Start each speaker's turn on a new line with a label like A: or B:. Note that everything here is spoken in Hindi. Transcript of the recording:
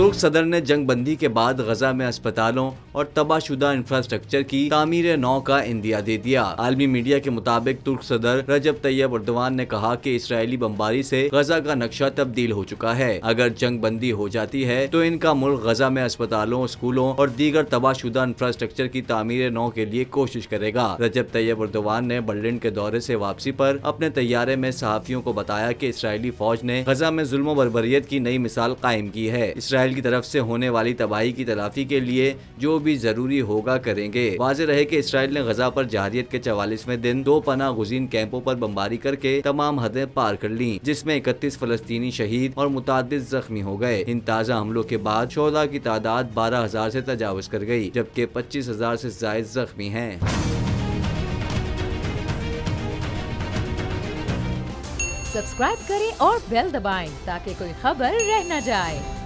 A: तुर्क सदर ने जंग बंदी के बाद गजा में अस्पतालों और तबाहशुदा इंफ्रास्ट्रक्चर की तामीर नौ का इंदिया दे दिया। आलमी मीडिया के मुताबिक तुर्क सदर रजब तैयब एर्दोगान ने कहा कि इसराइली बमबारी से गजा का नक्शा तब्दील हो चुका है। अगर जंग बंदी हो जाती है तो इनका मुल्क गजा में अस्पतालों, स्कूलों और दीगर तबाहशुदा इंफ्रास्ट्रक्चर की तामीर नौ के लिए कोशिश करेगा। रजब तैयब एर्दोगान ने बर्लिन के दौरे से वापसी पर अपने तैयारे में सहाफियों को बताया कि इसराइली फौज ने गजा में जुल्म बर्बरियत की नई मिसाल कायम की है। इसराइल की तरफ से होने वाली तबाही की तलाफी के लिए जो भी जरूरी होगा करेंगे। वाज़ेह रहे कि इसराइल ने गजा पर जहारियत के 44वें दिन 2 पनाह गुज़ीन कैंपों पर बमबारी करके तमाम हदें पार कर ली, जिसमें 31 फलस्तीनी शहीद और मुतादिद जख्मी हो गए। इन ताज़ा हमलों के बाद शोहदा की तादाद 12,000 से तजावुज कर गई, जबकि 25,000 से ज़ायद जख्मी हैं।
B: सब्सक्राइब करें और बेल दबाएं ताकि कोई खबर रह न जाए।